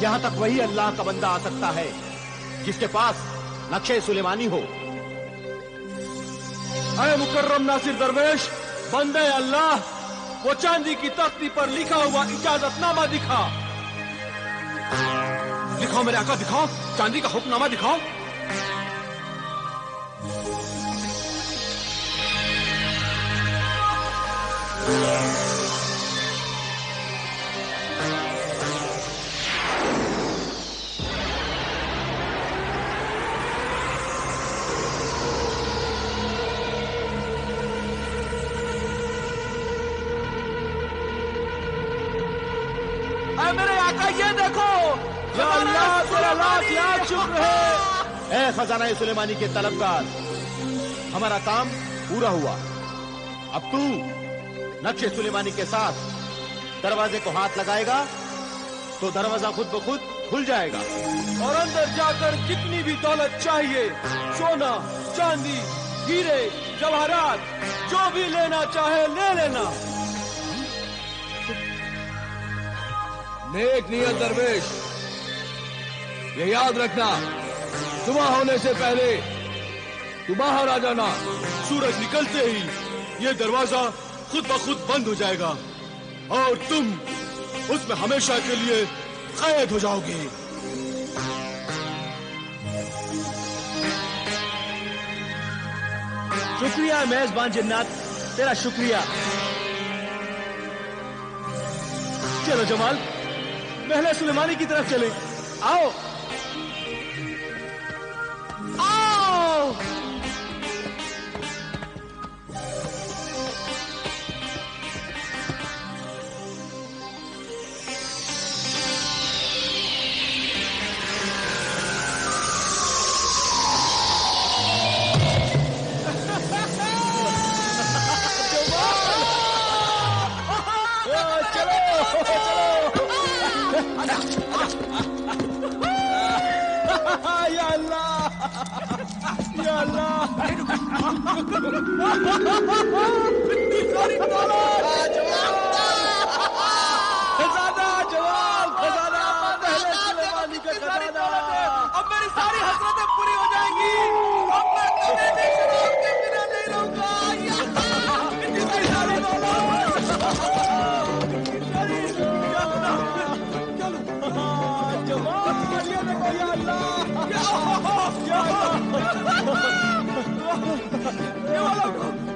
यहां तक वही अल्लाह का बंदा आ सकता है जिसके पास नक्शे सुलेमानी हो। अरे मुकर्रम नासिर दरवेश, बंदे अल्लाह, वो चांदी की तख्ती पर लिखा हुआ इजाजतनामा दिखा। दिखाओ मेरे आका, दिखाओ चांदी का हुक्मनामा दिखाओ। मेरे आका ये देखो, या अल्लाह तेरा लाख लाख शुक्र है। ए खजाना सुलेमानी के तलबगार, हमारा काम पूरा हुआ। अब तू नक्शे सुलेमानी के साथ दरवाजे को हाथ लगाएगा तो दरवाजा खुद ब खुद खुल जाएगा और अंदर जाकर जितनी भी दौलत चाहिए, सोना चांदी हीरे जवाहरात, जो भी लेना चाहे ले लेना। नेक नियत दरवेश, ये याद रखना, सुबह होने से पहले तू बाहर आ जाना। सूरज निकलते ही ये दरवाजा खुद ब खुद बंद हो जाएगा और तुम उसमें हमेशा के लिए कैद हो जाओगे। शुक्रिया मेजबान जिन्नात, तेरा शुक्रिया। चलो जमाल, महल सुलेमानी की तरफ चले। आओ आओ। या अल्लाह, या अल्लाह। खजाना जवाल, खजाना महल सुलेमानी का खजाना। अब मेरी सारी हसरतें पूरी हो जाएंगी। अब मैं कभी भी शराब के बिना नहीं रहूंगा। इतनी सारी दौलत। जवाल, ये देखो, या अल्लाह,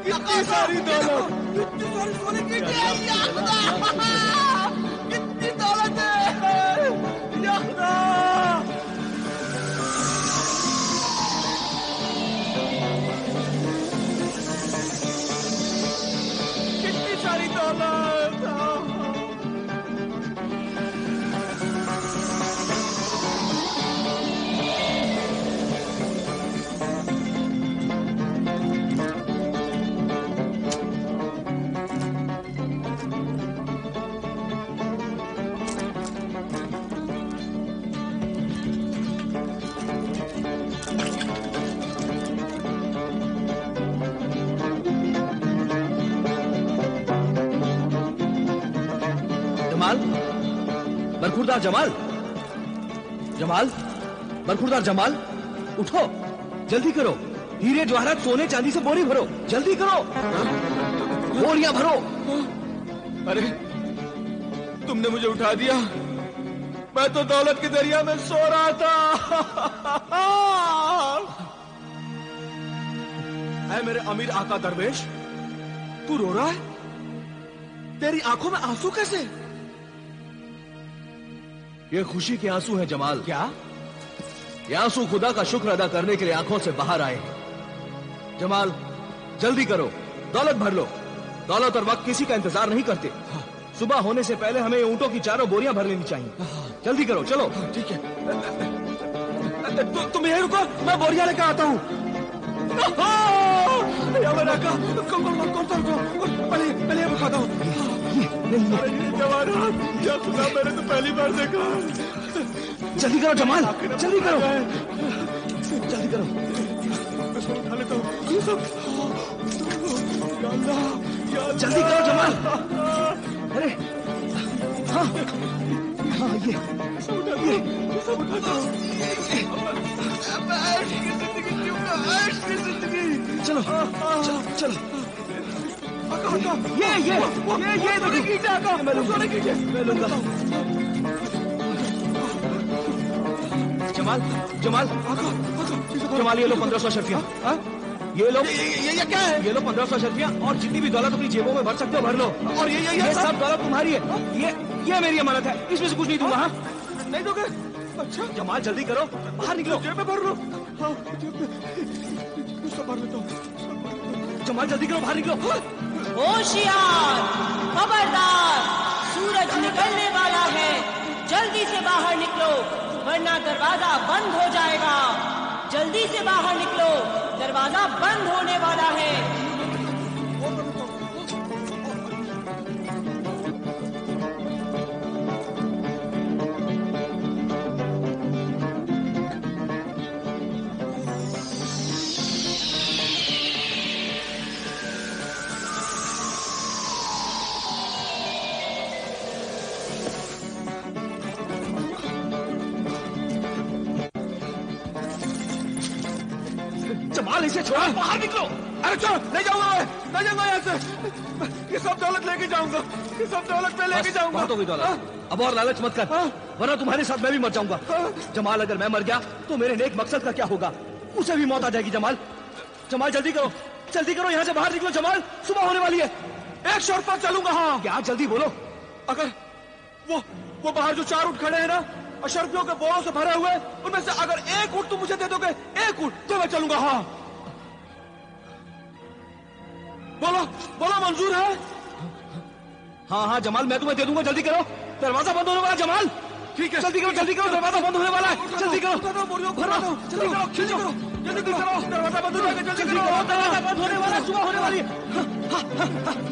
कितनी सारी दौलत, कितनी सारी सोने की, कितनी दौलत है, या खुदा। कितनी सारी दौलत। बरखुरदार जमाल, जमाल, बरखुरदार जमाल, उठो, जल्दी करो। हीरे जवाहरात सोने चांदी से बोरी भरो, जल्दी करो, बोरियां भरो। अरे तुमने मुझे उठा दिया, मैं तो दौलत के दरिया में सो रहा था। ऐ मेरे अमीर आका दरवेश, तू रो रहा है? तेरी आंखों में आंसू कैसे? ये खुशी के आंसू हैं जमाल। क्या? ये आंसू खुदा का शुक्र अदा करने के लिए आंखों से बाहर आए हैं। जमाल, जल्दी करो, दौलत भर लो। दौलत और वक्त किसी का इंतजार नहीं करते। सुबह होने से पहले हमें ऊंटों की 4 बोरियां भर लेनी चाहिए। जल्दी करो, चलो। ठीक है, तुम यहीं रुको, मैं बोरियां लेकर आता हूँ। पहले खाता हूँ। मैंने तो पहली बार देखा। जल्दी करो जमाल, जल्दी करो, जल्दी करो। उठा लेता हूँ। जल्दी करो जमाल। अरे हाँ, हाँ ये सब उठाता हूँ। ऐश की जिंदगी जीऊंगा, ऐश की जिंदगी। चलो चलो चलो। ये मैं लूंगा। जमाल जमाल जमाल, ये लो 1500 शर्फियाँ। ये लो, ये क्या है? ये लो 1500 शर्फियाँ, और जितनी भी दौलत अपनी जेबों में भर सकते हो भर लो। और ये सब दौलत तुम्हारी है। ये मेरी अमानत है, इसमें से कुछ नहीं दूंगा। हाँ नहीं दोगे? अच्छा जमाल जल्दी करो, बाहर निकलो। जेब में भर लो। हाँ जेब में सब भर लेता हूँ। जमाल जल्दी करो, बाहर निकलो। होशियार, खबरदार, सूरज निकलने वाला है, जल्दी से बाहर निकलो वरना दरवाजा बंद हो जाएगा। जल्दी से बाहर निकलो, दरवाजा बंद होने वाला है। जमाल इसे छोड़ो, बाहर निकलो। अरे चलो, नहीं जाऊंगा मैं, नहीं जाऊंगा यहाँ से। ये सब दौलत लेके जाऊंगा, ये सब दौलत मैं लेके जाऊंगा। बहुत हो गई दौलत, अब और लालच मत कर, वरना तुम्हारे साथ मैं भी मर जाऊंगा। जमाल अगर मैं मर गया तो मेरे नेक मकसद का क्या होगा? उसे भी मौत आ जाएगी। जमाल जमाल जल्दी करो, जल्दी करो, यहाँ से बाहर निकलो। जमाल सुबह होने वाली है। एक शर्त पर चलूंगा। हाँ क्या? जल्दी बोलो। अगर वो बाहर जो 4 ऊँट खड़े हैं ना, अशरफियों के बोरों से भरे हुए, उनमें से अगर एक ऊँट तुम मुझे दे दोगे, एक ऊँट, तो मैं चलूंगा। हाँ बोलो बोलो, मंजूर है? हाँ हाँ जमाल, मैं तुम्हें दे दूंगा। जल्दी करो, दरवाजा बंद होने वाला। जमाल ठीक है, जल्दी करो, जल्दी करो, दरवाजा बंद होने वाला है। जल्दी करो, जल्दी करो, जल्दी करो, जल्दी करो, दरवाजा बंद हो जाएगा। जल्दी करो, दरवाजा बंद होने वाला है, सुबह होने वाली है।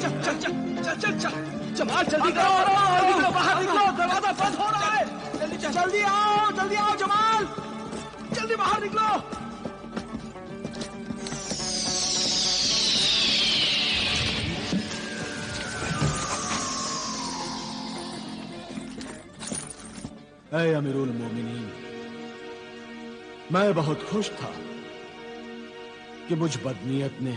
चल चल चल चल चल, जमाल जल्दी करो, जल्दी करो, बाहर निकलो, दरवाजा बंद हो रहा है। जल्दी आओ जमाल, जल्दी बाहर निकलो। ऐ अमीरुल मोमिनीन, मैं बहुत खुश था कि मुझ बदनीयत ने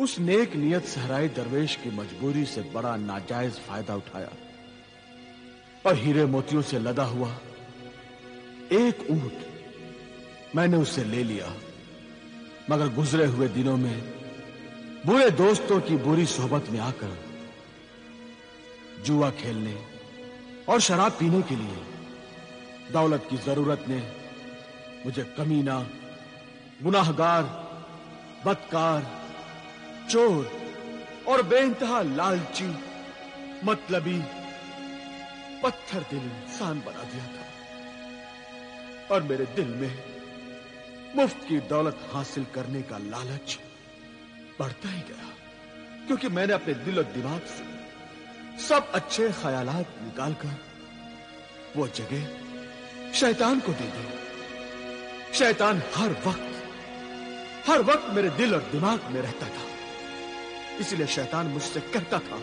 उस नेक नियत सहराई दरवेश की मजबूरी से बड़ा नाजायज फायदा उठाया और हीरे मोतियों से लदा हुआ एक ऊंट मैंने उससे ले लिया। मगर गुजरे हुए दिनों में बुरे दोस्तों की बुरी सोहबत में आकर जुआ खेलने और शराब पीने के लिए दौलत की जरूरत ने मुझे कमीना, गुनाहगार, बदकार, चोर और बेइंतहा लालची, मतलबी, पत्थर दिल इंसान बना दिया था। और मेरे दिल में मुफ्त की दौलत हासिल करने का लालच बढ़ता ही गया, क्योंकि मैंने अपने दिल और दिमाग से सब अच्छे ख्यालात निकालकर वो जगह शैतान को दे दी। शैतान हर वक्त मेरे दिल और दिमाग में रहता था। इसलिए शैतान मुझसे कहता था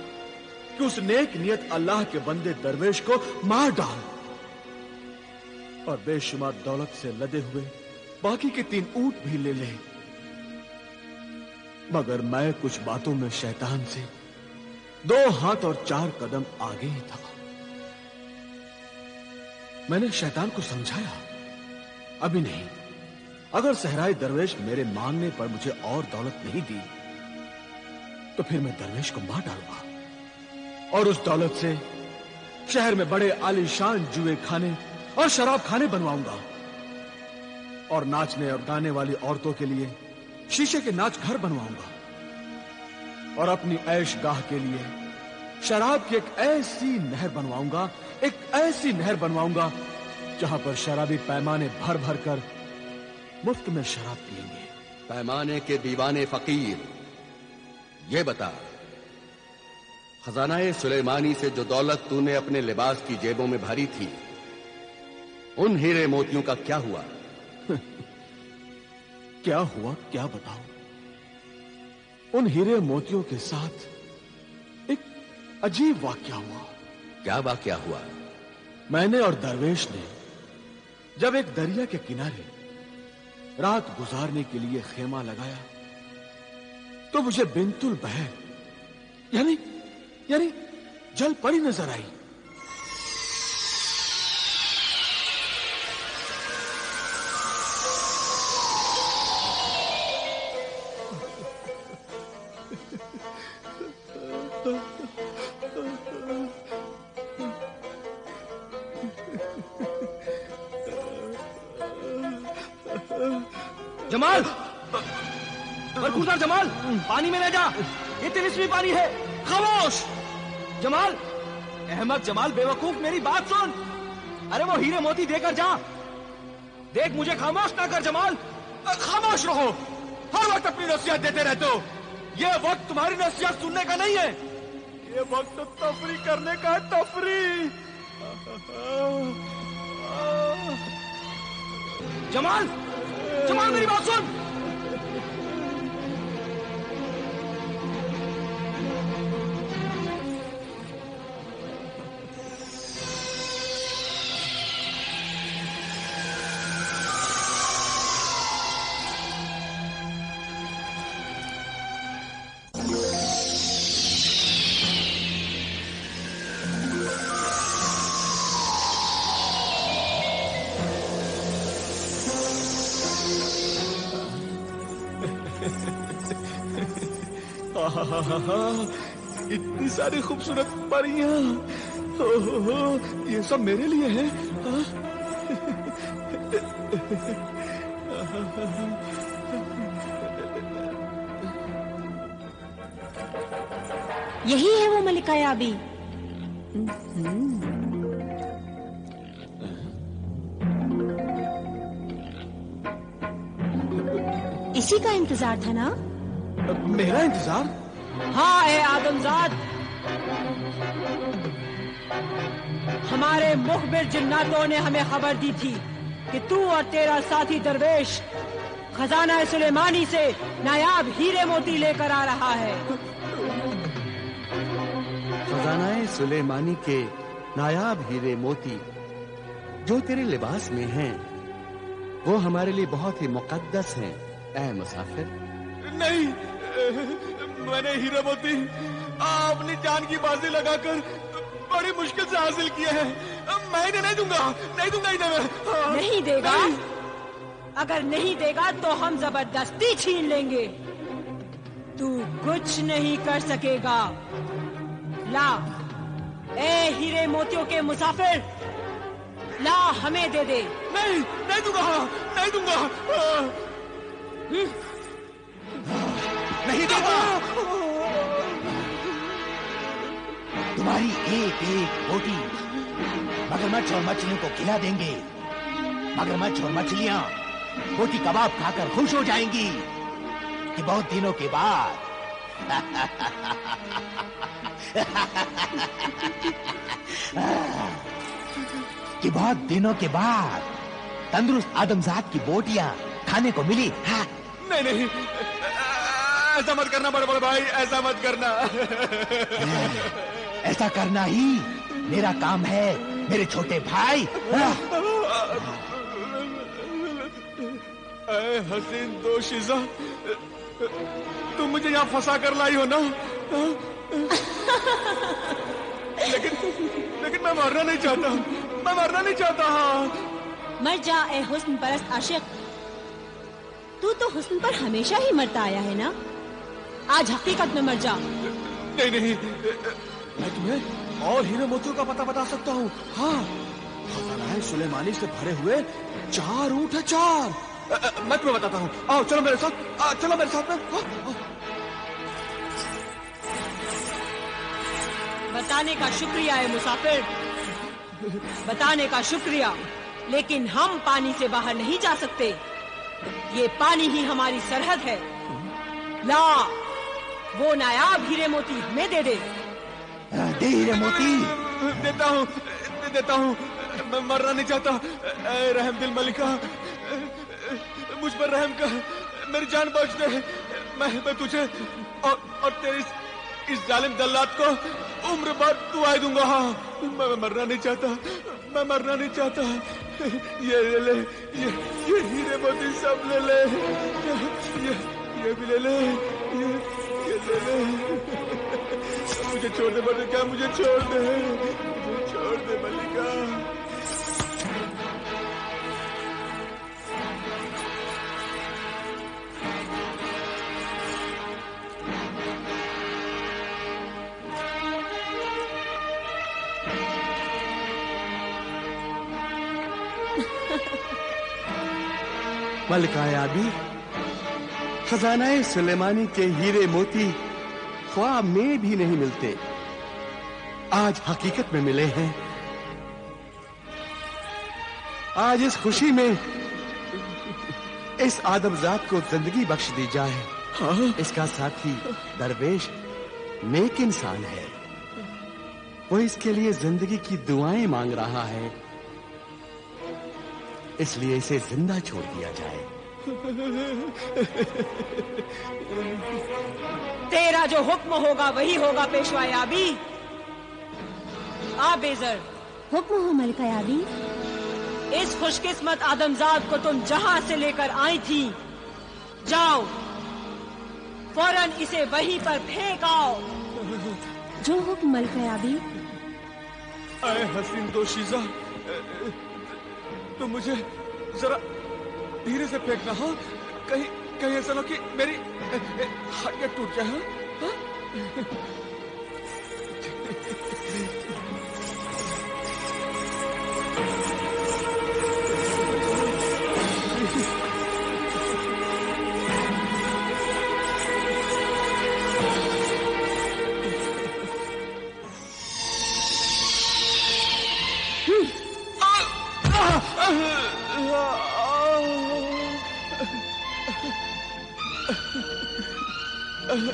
कि उस नेक नियत अल्लाह के बंदे दरवेश को मार डाल और बेशुमार दौलत से लदे हुए बाकी के 3 ऊंट भी ले ले। मगर मैं कुछ बातों में शैतान से 2 हाथ और 4 कदम आगे ही था। मैंने शैतान को समझाया, अभी नहीं, अगर सहराई दरवेश मेरे मांगने पर मुझे और दौलत नहीं दी तो फिर मैं दरवेश को मार डालूंगा और उस दौलत से शहर में बड़े आलीशान जुए खाने और शराब खाने बनवाऊंगा और नाचने और गाने वाली औरतों के लिए शीशे के नाच घर बनवाऊंगा और अपनी ऐश गाह के लिए शराब की एक ऐसी नहर बनवाऊंगा, एक ऐसी नहर बनवाऊंगा जहां पर शराबी पैमाने भर भर कर मुफ्त में शराब पिएंगे। पैमाने के दीवाने फकीर, ये बता, खजानाए सुलेमानी से जो दौलत तूने अपने लिबास की जेबों में भरी थी, उन हीरे मोतियों का क्या हुआ? क्या हुआ क्या बताऊं? उन हीरे मोतियों के साथ एक अजीब वाकया हुआ। क्या वाकया हुआ? मैंने और दरवेश ने जब एक दरिया के किनारे रात गुजारने के लिए खेमा लगाया तो मुझे बिंतुल बहन यानी जल परी नजर आई। जमाल, बरखुरदार जमाल, पानी में ले जा, ये तिलिस्मी पानी है। खामोश जमाल। अहमद जमाल बेवकूफ, मेरी बात सुन। अरे वो हीरे मोती देकर जा। देख, मुझे खामोश ना कर जमाल। खामोश रहो, हर वक्त अपनी नसीहत देते रहते हो। ये वक्त तुम्हारी नसीहत सुनने का नहीं है, ये वक्त तो तफरी करने का है, तफरी। जमाल, जमाल मेरी बात सुन। इतनी सारी खूबसूरत परियां, ये सब मेरे लिए है। यही है वो मलिका याबी। इसी का इंतजार था ना? मेरा इंतजार? हाँ ए आदमजाद, हमारे मुखबिर जिन्नातों ने हमें खबर दी थी कि तू और तेरा साथी दरवेश खजाना सुलेमानी से नायाब हीरे मोती लेकर आ रहा है। खजाना सुलेमानी के नायाब हीरे मोती जो तेरे लिबास में हैं, वो हमारे लिए बहुत ही मुकद्दस हैं, ऐ मुसाफिर। नहीं, मैंने हीरे मोती अपनी जान की बाजी लगाकर बड़ी मुश्किल से हासिल किए हैं। मैं इन्हें नहीं दूंगा इन्हें मैं। नहीं देगा? अगर नहीं देगा तो हम जबरदस्ती छीन लेंगे। तू कुछ नहीं कर सकेगा। ला ए हीरे मोतियों के मुसाफिर, ला हमें दे दे। नहीं दूंगा। नहीं देगा। तुम्हारी एक एक बोटी मगरमच्छ और मछलियों को खिला देंगे। मगरमच्छ और मछलियां बोटी कबाब खाकर खुश हो जाएंगी कि बहुत दिनों के बाद तंदुरुस्त आदमजात की बोटियां खाने को मिली। हाँ। नहीं, ऐसा मत करना बड़े भाई, ऐसा मत करना। ऐसा करना ही मेरा काम है मेरे छोटे भाई। हसीन दोशीज़ा, तुम मुझे यहाँ फंसा कर लाई हो ना? लेकिन मैं मरना नहीं चाहता। मर जा ए हुस्न परस्त आशिक। तू तो हुस्न पर हमेशा ही मरता आया है ना? आज हकीकत में मर जा। नहीं, मैं तुम्हें और हीरे मोतियों का पता बता सकता हूँ। हाँ, खजाना सुलेमानी से भरे हुए 4 ऊंट है, 4। मैं तुम्हें बताता हूँ। आओ, चलो मेरे साथ में। बताने का शुक्रिया है मुसाफिर, बताने का शुक्रिया। लेकिन हम पानी से बाहर नहीं जा सकते। ये पानी ही हमारी सरहद है। ला वो नायाब हीरे मोती हमें दे दे। दे हीरे मोती। देता हूँ। मैं मरना नहीं चाहता। रहम दिल मलिका, मुझ पर रहम कर, मेरी जान बच दे। मैं तुझे और तेरी इस जालिम दल्लात को उम्र भर दुआएं दूंगा। हाँ, मैं मरना नहीं चाहता। मैं मरना नहीं चाहता। ये ले, ये हीरे मोती सब ले ले, ये भी ले ले, ये ले ले। मुझे छोड़ दे मल्लिका, मुझे छोड़ दे, मुझे छोड़ दे मल्लिका। मलिका याबी, खजानाए सुलेमानी के हीरे मोती ख्वाब में भी नहीं मिलते, आज हकीकत में मिले हैं। आज इस खुशी में इस आदमजात को जिंदगी बख्श दी जाए। इसका साथी दरवेश नेक इंसान है, वो इसके लिए जिंदगी की दुआएं मांग रहा है, इसलिए इसे जिंदा छोड़ दिया जाए। तेरा जो हुक्म होगा वही होगा पेशवा याबी। आ बेजर, हुक्म हो मलिका याबी। इस खुशकिस्मत आदमजाद को तुम जहां से लेकर आई थी, जाओ फौरन इसे वहीं पर फेंक आओ। जो हुक्म मलिका याबी। आए हसीन दोशीजा, तो मुझे जरा धीरे से फेंकना। हाँ, कहीं ऐसा ना कि मेरी हड्डियां टूट जाए। हाँ?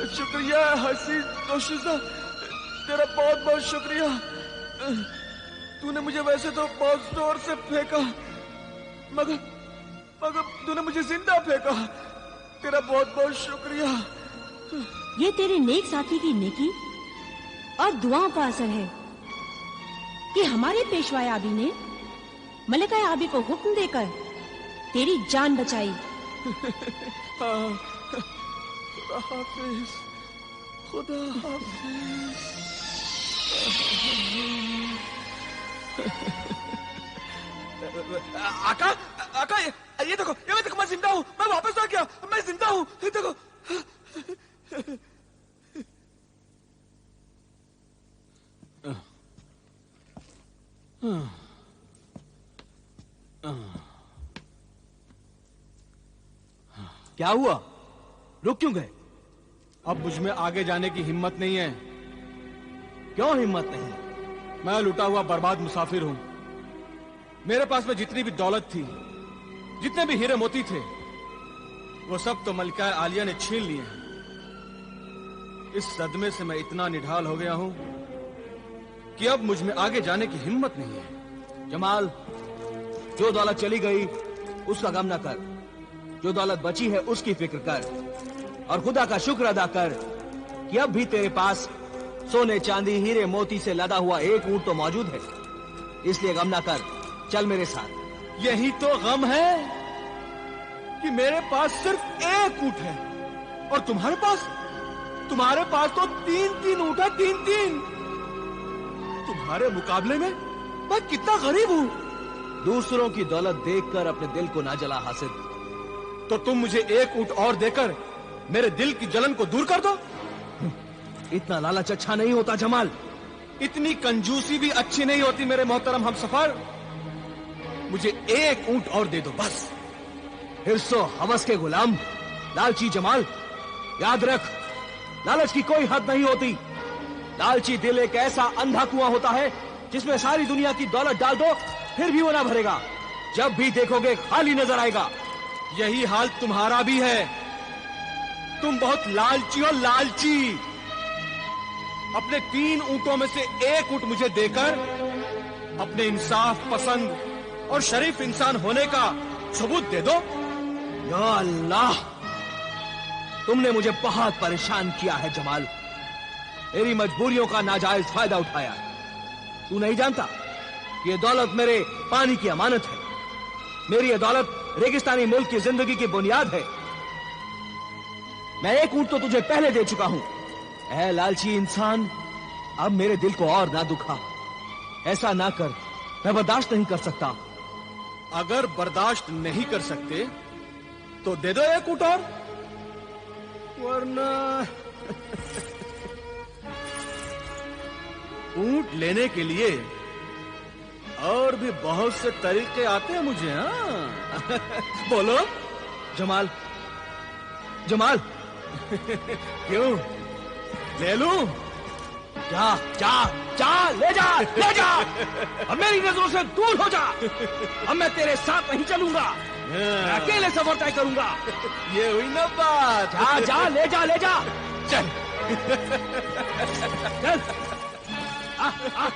शुक्रिया हसीन दोशीजा, तेरा बहुत बहुत शुक्रिया। तूने मुझे वैसे तो बहुत जोर से फेंका, मगर तूने मुझे जिंदा फेंका। तेरा बहुत बहुत शुक्रिया। ये तेरे नेक साथी की नेकी और दुआओं का असर है कि हमारे पेशवा याबी ने मलिका याबी को हुक्म देकर तेरी जान बचाई। खुदा हाफिज, खुदा हाफिज। आका, आका, ये देखो, मैं जिंदा हूँ, मैं वापस आ गया, मैं जिंदा हूँ, ये देखो। क्या हुआ? रुक क्यों गए? अब मुझ में आगे जाने की हिम्मत नहीं है। क्यों हिम्मत नहीं? मैं लुटा हुआ बर्बाद मुसाफिर हूं। मेरे पास में जितनी भी दौलत थी, जितने भी हीरे मोती थे, वो सब तो मलिका आलिया ने छीन लिए हैं। इस सदमे से मैं इतना निढाल हो गया हूं कि अब मुझ में आगे जाने की हिम्मत नहीं है। जमाल, जो दौलत चली गई उसका गम न कर, जो दौलत बची है उसकी फिक्र कर, और खुदा का शुक्र अदा कर कि अब भी तेरे पास सोने चांदी हीरे मोती से लदा हुआ एक ऊंट तो मौजूद है। इसलिए गम ना कर, चल मेरे साथ। यही तो गम है कि मेरे पास सिर्फ एक ऊंट है और तुम्हारे पास तो तीन ऊंट है, तीन। तुम्हारे मुकाबले में मैं कितना गरीब हूं। दूसरों की दौलत देखकर अपने दिल को ना जला हासिद। तो तुम मुझे एक ऊंट और देकर मेरे दिल की जलन को दूर कर दो। इतना लालच अच्छा नहीं होता जमाल। इतनी कंजूसी भी अच्छी नहीं होती मेरे मोहतरम हमसफर। मुझे एक ऊंट और दे दो बस। हिर्सो हवस के गुलाम, लालची जमाल, याद रख, लालच की कोई हद नहीं होती। लालची दिल एक ऐसा अंधा कुआं होता है जिसमें सारी दुनिया की दौलत डाल दो फिर भी वो ना भरेगा। जब भी देखोगे खाली नजर आएगा। यही हाल तुम्हारा भी है। तुम बहुत लालची हो, लालची। अपने 3 ऊंटों में से एक ऊंट मुझे देकर अपने इंसाफ पसंद और शरीफ इंसान होने का सबूत दे दो। या अल्लाह, तुमने मुझे बहुत परेशान किया है जमाल। मेरी मजबूरियों का नाजायज फायदा उठाया। तू नहीं जानता कि कि ये दौलत मेरे पानी की अमानत है। मेरी ये दौलत रेगिस्तानी मुल्क की जिंदगी की बुनियाद है। मैं एक ऊंट तो तुझे पहले दे चुका हूं। ऐ लालची इंसान, अब मेरे दिल को और ना दुखा। ऐसा ना कर, मैं बर्दाश्त नहीं कर सकता। अगर बर्दाश्त नहीं कर सकते तो दे दो एक ऊंट और, वरना ऊंट लेने के लिए और भी बहुत से तरीके आते हैं मुझे। हाँ बोलो जमाल, जमाल, क्यों, ले लूं? जा जा जा, ले जा, ले जा। अब मेरी नजरों से दूर हो जा। अब मैं तेरे साथ नहीं चलूंगा, मैं अकेले सफर तय करूंगा। ये हुई ना बात। जा जा, ले जा, ले जा। चल चल। आ, आ।